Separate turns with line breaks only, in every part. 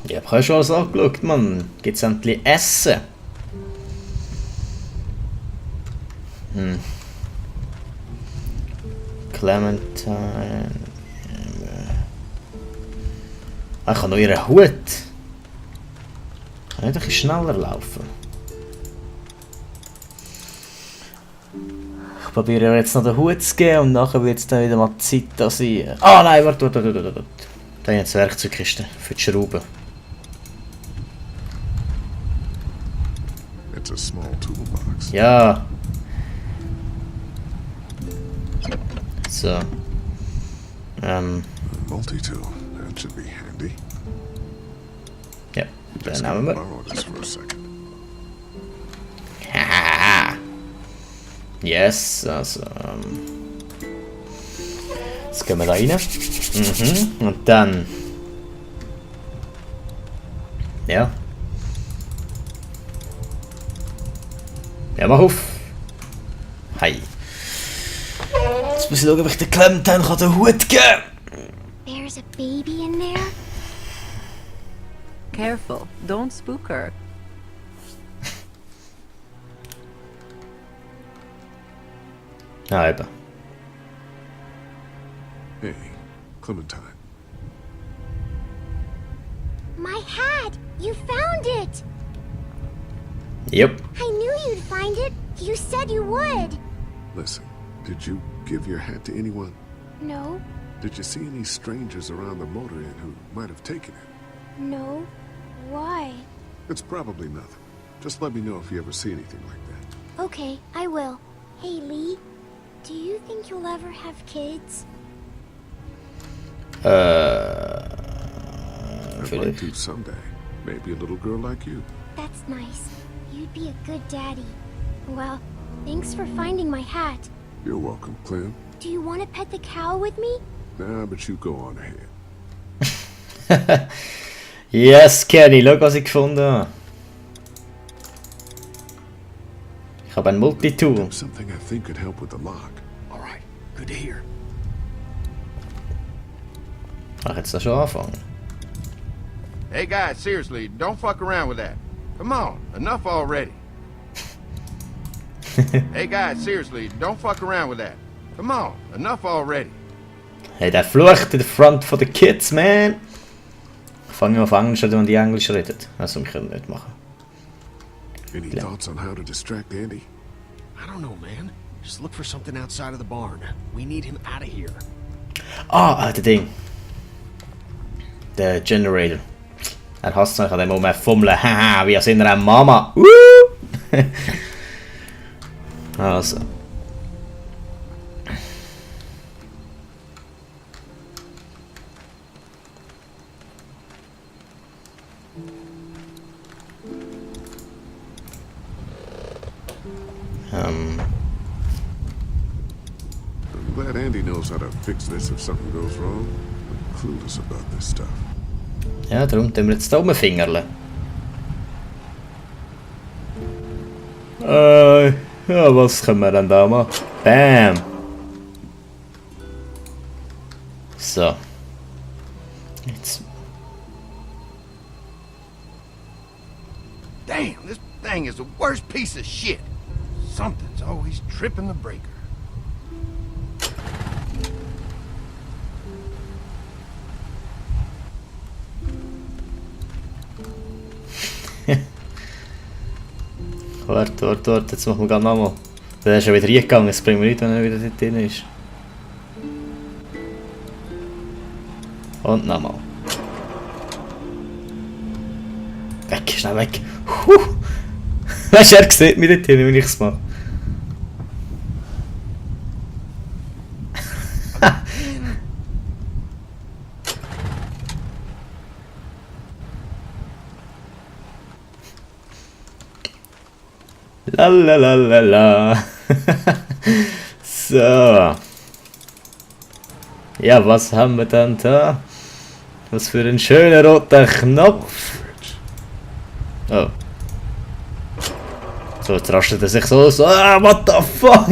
Ja, ich habe schon alles angeschaut, Mann. Gibt's endlich Essen? Clementine. Ah, ich habe noch ihren Hut. Kann ich ein bisschen schneller laufen? Ich probiere ihr jetzt noch den Hut zu geben und nachher wird es dann wieder mal Zeit, dass ich... Ah nein, warte. Da habe ich jetzt Werkzeugkiste für die Schrauben.
It's a small toolbox.
Ja. So.
Multi-tool. That should be handy.
Ja,
Just
dann nehmen wir.
borrow this for a second.
Haha. Yes, also. Jetzt gehen wir da rein. Und dann. Ja. Ja, mach auf. Hi. Jetzt muss ich schauen, ob ich den Clementine den Hut geben kann.
There's a baby in there?
Careful, don't spook her.
Ah, eben.
Hey, Clementine.
My hat! You found it!
Yep.
I knew you'd find it. You said you would.
Listen, did you give your hat to anyone?
No,
Did you see any strangers around the motor inn who might have taken it?
no. Why?
It's probably nothing. Just let me know if you ever see anything like that.
Okay, I will. Hey, Lee, do you think you'll ever have kids?
I'd like
Vielleicht.
to someday. Maybe a little girl like you.
That's nice. You'd be a good daddy. Well, thanks for finding my hat.
You're welcome, Clem.
Do you want to pet the cow with me?
Nah, but you go on ahead.
Yes, Kenny, schau, was ich gefunden habe. Ich habe ein Multitool.
There's something I think could help with the lock.
All right, good to hear.
Ach, jetzt da schon anfangen.
Hey guys, seriously, don't fuck around with that. Come on, enough already. Hey guys, seriously, don't fuck around with that. Come on, enough already.
Hey, der flucht in der Front von den Kids, man. Ich fange auf Englisch an, wenn die Englisch reden. Also, wir können nicht machen.
Any thoughts on how to distract Andy?
I don't know, man. Just look for something outside of the barn. We need him out of here.
Ah, der Ding. Der Generator. Er hasst sich an dem rumfummeln. Haha, wie als in einer Mama. Also.
I'm glad Andy knows how to fix this if something goes wrong. I'm clueless about this stuff.
Ja, darum tun wir jetzt da rumfingerle. Ja, was können wir denn da machen? Bam! So. Jetzt.
Damn, this thing is the worst piece of shit. Something's always tripping the breaker.
Warte, jetzt machen wir gerade nochmal. Der ist schon wieder reingegangen, es bringt mir nicht, wenn er wieder dort drin ist. Und nochmal. Weg, schnell weg. Weißt du, er sieht mich dort hin, wenn ich es mache. Lalalala. So. Ja, was haben wir dann da? Was für ein schöner roter Knopf. Oh. So, jetzt rastet er sich so. Ah, what the fuck?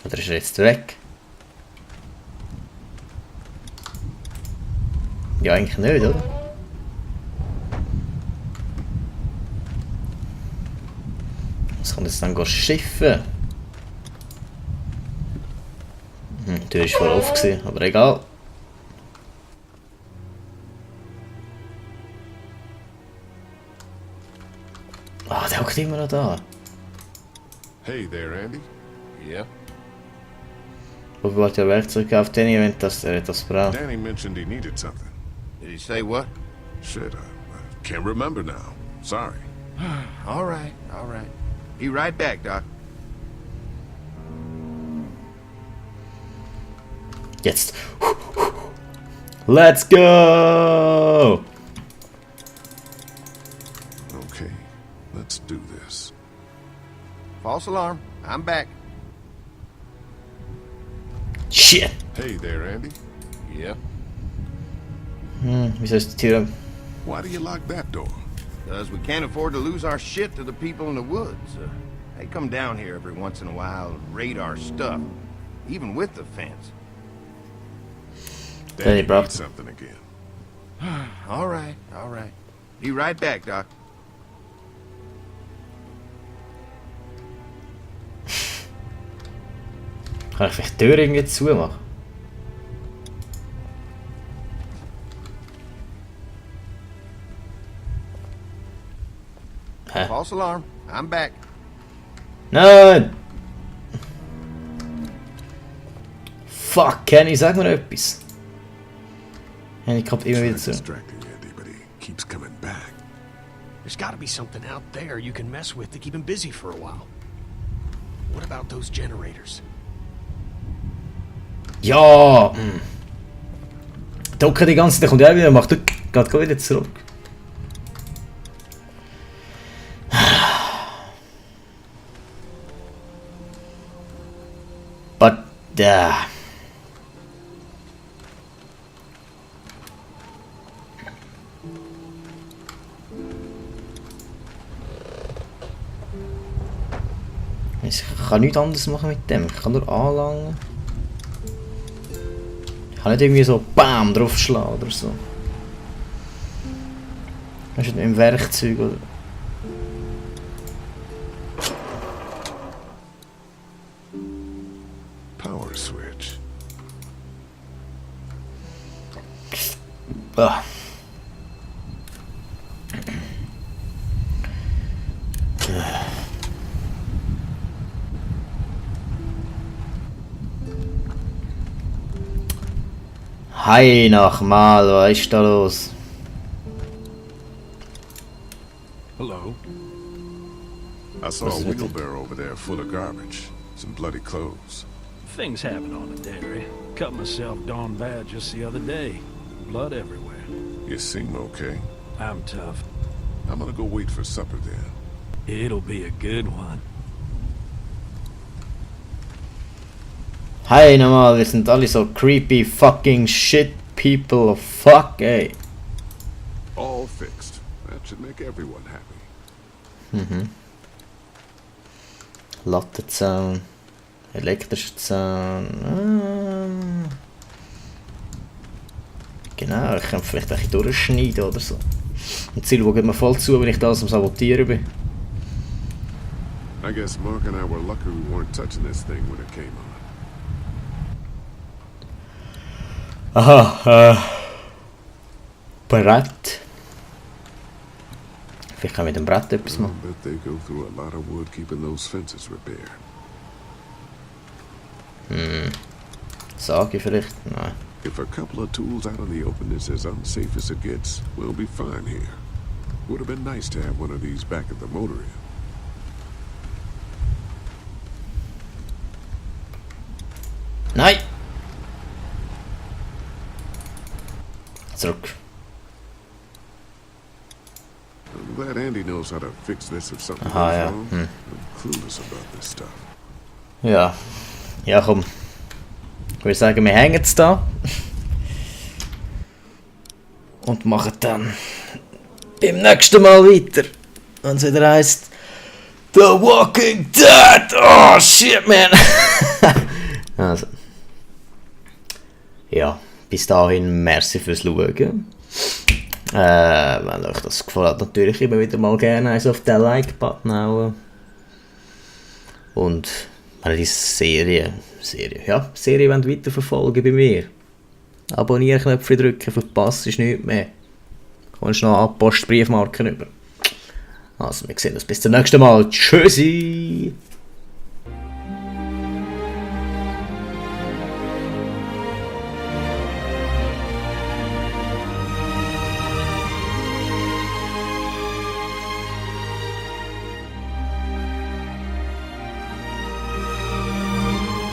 Oder ist er jetzt weg? Ja, eigentlich nicht, oder? Was kann jetzt dann schiffen? Die Tür war voll offen, aber egal. Ah, der hockt immer noch da.
Hey there, Andy.
Yeah?
Ich wollte ja Werkzeug auf den Event, dass er das braucht.
Danny mentioned he needed something.
Did he say what?
Shit, I can't remember now. Sorry.
All right, all right. Be right back, Doc.
Jetzt. Let's go!
Okay, let's do this.
False alarm. I'm back.
Shit!
Hey there, Andy.
Yeah?
Wieso ist die Tür?
Why do you lock that door?
Because we can't afford to lose our shit to the people in the woods. They come down here every once in a while and raid our stuff, even with the fence.
Danny, bro.
needs something again.
All right, all right. Be right back, Doc.
Kann ich vielleicht die Tür irgendwie zumachen? Hä?
False alarm. I'm back.
Nein! Fuck, Kenny, sag mir etwas. Kenny kommt immer wieder zu.
Distracting Andy, but he keeps coming back.
There's gotta be something out there you can mess with to keep him busy for a while. What about those generators?
Ja! Docke die ganze Zeit, der kommt ja wieder, macht geht wieder zurück. But, ich kann nichts anderes machen mit dem, ich kann nur anlangen. Ich kann nicht irgendwie so BAM draufschlagen oder so. Das ist nicht im Werkzeug oder.
Power switch.
Ah. Hi nochmal, was ist da los?
Hello?
I saw a wheelbarrow over there full of garbage. Some bloody clothes.
Things happen on the dairy. Cut myself darn bad just the other day. Blood everywhere.
You seem okay.
I'm tough.
I'm gonna go wait for supper then.
It'll be a good one.
Hi nochmal, wir sind alle so creepy fucking shit people. Fuck ey.
All fixed. That should make everyone happy.
Lattenzaun, elektrischer Zaun. Genau, ich kann vielleicht ein bisschen durchschneiden oder so. Und Ziel geht mir voll zu, wenn ich das am Sabotieren bin.
I guess Mark and I were lucky we weren't touching this thing when it came on.
Aha, Brett. Vielleicht kann ich mit dem Brett etwas
I
machen.
bet they go through a lot of wood keeping those fences repaired.
Sage ich vielleicht? Nein.
If a couple of tools out in the open is as unsafe as it gets, we'll be fine here. Would have been nice to have one of these back at the motor inn.
Nein! Zurück.
I'm glad Andy knows how to fix this if something
Aha,
goes
ja.
wrong. I'm clueless about this stuff.
Ja. Ja, komm. Ich würde sagen, wir hängen es da. Und machen dann beim nächsten Mal weiter. Wenn es wieder heisst The Walking Dead! Oh shit, man! Also. Ja, bis dahin, merci fürs Schauen. Wenn euch das gefallen hat, natürlich immer wieder mal gerne eins auf den Like-Button hauen. Und wenn ihr die Serie wollt weiterverfolgen bei mir, Abonnierknöpfe drücken, verpasst ist nichts mehr. Kommst noch an Postbriefmarken über. Also, wir sehen uns bis zum nächsten Mal. Tschüssi!